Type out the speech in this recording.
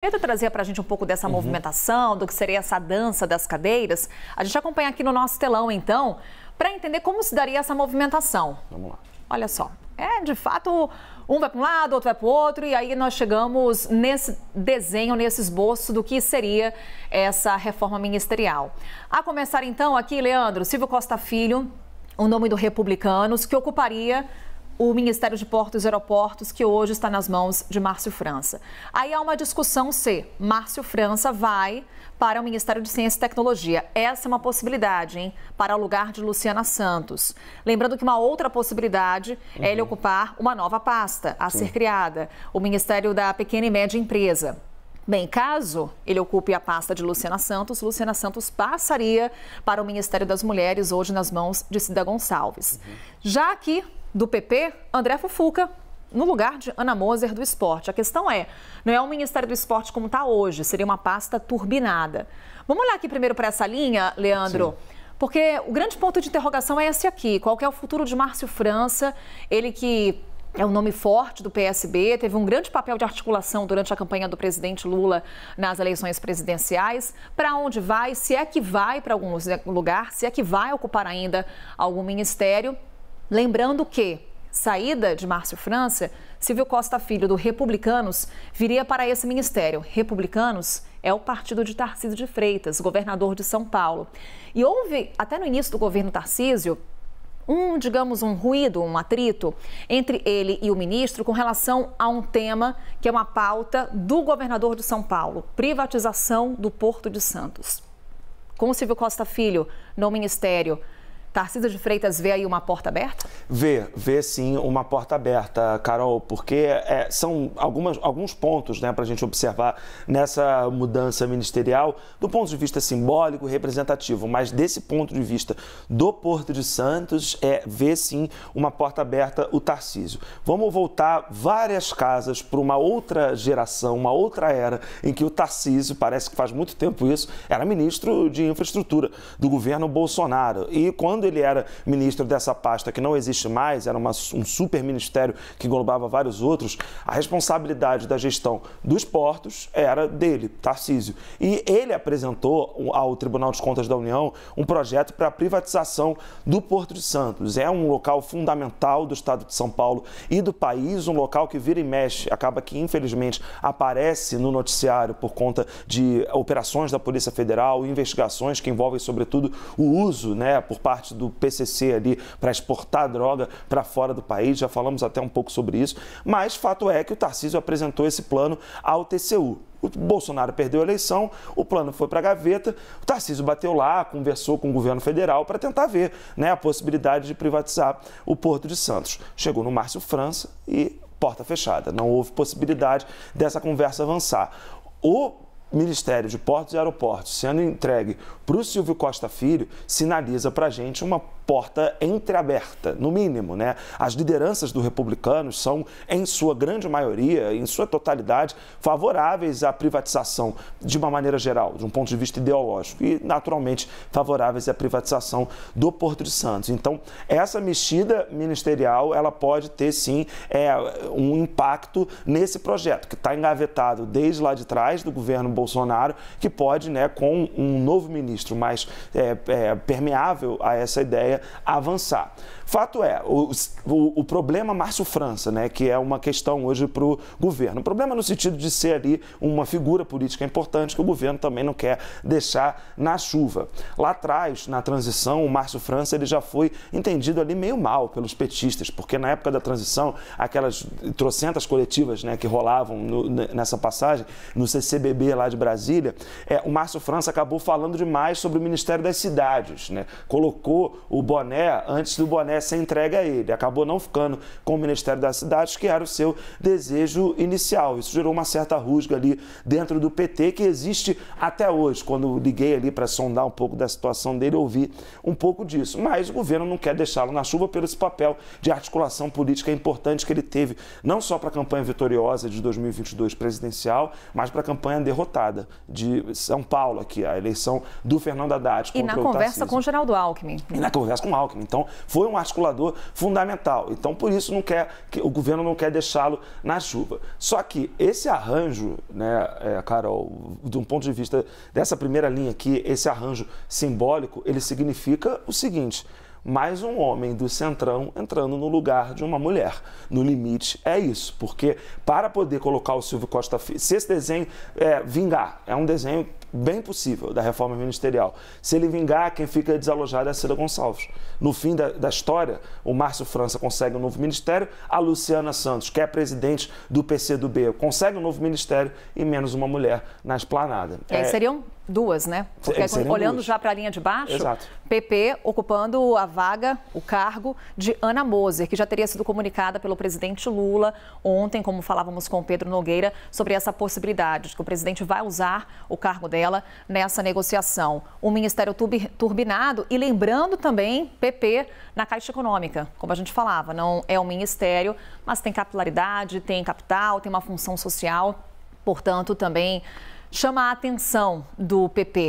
Pedro trazia para a gente um pouco dessa movimentação, do que seria essa dança das cadeiras. A gente acompanha aqui no nosso telão, então, para entender como se daria essa movimentação. Vamos lá. Olha só, de fato, um vai para um lado, outro vai para o outro, e aí nós chegamos nesse desenho, nesse esboço do que seria essa reforma ministerial. A começar, então, aqui, Leandro, Silvio Costa Filho, o nome do Republicanos, que ocuparia o Ministério de Portos e Aeroportos, que hoje está nas mãos de Márcio França. Aí há uma discussão se Márcio França vai para o Ministério de Ciência e Tecnologia. Essa é uma possibilidade, hein? Para o lugar de Luciana Santos. Lembrando que uma outra possibilidade é ele ocupar uma nova pasta a ser criada, o Ministério da Pequena e Média Empresa. Bem, caso ele ocupe a pasta de Luciana Santos passaria para o Ministério das Mulheres, hoje nas mãos de Cida Gonçalves. Já aqui, do PP, André Fufuca, no lugar de Ana Moser do Esporte. A questão não é o Ministério do Esporte como está hoje, seria uma pasta turbinada. Vamos olhar aqui primeiro para essa linha, Leandro? Sim. Porque o grande ponto de interrogação é esse aqui. Qual que é o futuro de Márcio França? Ele que é um nome forte do PSB, teve um grande papel de articulação durante a campanha do presidente Lula nas eleições presidenciais. Para onde vai? Se é que vai para algum lugar? Se é que vai ocupar ainda algum ministério? Lembrando que, saída de Márcio França, Silvio Costa Filho, do Republicanos, viria para esse ministério. Republicanos é o partido de Tarcísio de Freitas, governador de São Paulo. E houve, até no início do governo Tarcísio, um ruído, um atrito entre ele e o ministro com relação a um tema que é uma pauta do governador de São Paulo, privatização do Porto de Santos. Com o Silvio Costa Filho no ministério, Tarcísio de Freitas vê aí uma porta aberta? Vê sim uma porta aberta, Carol, porque são alguns pontos, né, para a gente observar nessa mudança ministerial do ponto de vista simbólico e representativo, mas desse ponto de vista do Porto de Santos, vê sim uma porta aberta o Tarcísio. Vamos voltar várias casas para uma outra geração, uma outra era em que o Tarcísio, parece que faz muito tempo isso, era ministro de infraestrutura do governo Bolsonaro. E quando ele era ministro dessa pasta que não existe mais, era um super ministério que englobava vários outros, a responsabilidade da gestão dos portos era dele, Tarcísio. E ele apresentou ao Tribunal de Contas da União um projeto para a privatização do Porto de Santos. É um local fundamental do estado de São Paulo e do país, um local que vira e mexe, acaba que infelizmente aparece no noticiário por conta de operações da Polícia Federal, investigações que envolvem sobretudo o uso, né, por parte do PCC ali para exportar droga para fora do país, já falamos até um pouco sobre isso, mas fato é que o Tarcísio apresentou esse plano ao TCU. O Bolsonaro perdeu a eleição, o plano foi para a gaveta, o Tarcísio bateu lá, conversou com o governo federal para tentar ver, né, a possibilidade de privatizar o Porto de Santos. Chegou no Márcio França e porta fechada, não houve possibilidade dessa conversa avançar. O Ministério de Portos e Aeroportos sendo entregue para o Silvio Costa Filho sinaliza para a gente uma porta entreaberta, no mínimo, né? As lideranças do Republicanos são, em sua grande maioria, em sua totalidade, favoráveis à privatização de uma maneira geral, de um ponto de vista ideológico, e, naturalmente, favoráveis à privatização do Porto de Santos. Então, essa mexida ministerial, ela pode ter, sim, um impacto nesse projeto, que está engavetado desde lá de trás do governo Bolsonaro, que pode, né, com um novo ministro mais permeável a essa ideia, avançar. Fato é, o problema Márcio França, né, que é uma questão hoje para o governo. O problema no sentido de ser ali uma figura política importante que o governo também não quer deixar na chuva. Lá atrás, na transição, o Márcio França ele já foi entendido ali meio mal pelos petistas, porque na época da transição, aquelas trocentas coletivas, né, que rolavam nessa passagem, no CCBB lá de Brasília, o Márcio França acabou falando demais sobre o Ministério das Cidades, né? Colocou o boné antes do boné ser entregue a ele. Acabou não ficando com o Ministério das Cidades, que era o seu desejo inicial. Isso gerou uma certa rusga ali dentro do PT, que existe até hoje. Quando liguei ali para sondar um pouco da situação dele, eu ouvi um pouco disso. Mas o governo não quer deixá-lo na chuva pelo esse papel de articulação política importante que ele teve, não só para a campanha vitoriosa de 2022 presidencial, mas para a campanha derrotada de São Paulo, aqui, a eleição do Fernando Haddad contra o Tarcísio. E na conversa com o Geraldo Alckmin. E na conversa com o Alckmin. Então, foi um articulador fundamental. Então, por isso o governo não quer deixá-lo na chuva. Só que esse arranjo, né, Carol, de um ponto de vista dessa primeira linha aqui, esse arranjo simbólico, ele significa o seguinte: mais um homem do Centrão entrando no lugar de uma mulher. No limite, é isso. Porque para poder colocar o Silvio Costa Filho, se esse desenho vingar, é um desenho bem possível da reforma ministerial. Se ele vingar, quem fica desalojado é a Cida Gonçalves. No fim da história, o Márcio França consegue um novo ministério, a Luciana Santos, que é presidente do PCdoB, consegue um novo ministério e menos uma mulher na esplanada. E aí seriam duas, né? Porque olhando duas. Já para a linha de baixo, exato. PP ocupando a vaga, o cargo de Ana Moser, que já teria sido comunicada pelo presidente Lula ontem, como falávamos com o Pedro Nogueira, sobre essa possibilidade de que o presidente vai usar o cargo dela nessa negociação. Um ministério turbinado e lembrando também PP na Caixa Econômica, como a gente falava, não é um ministério, mas tem capilaridade, tem capital, tem uma função social, portanto também chama a atenção do PP.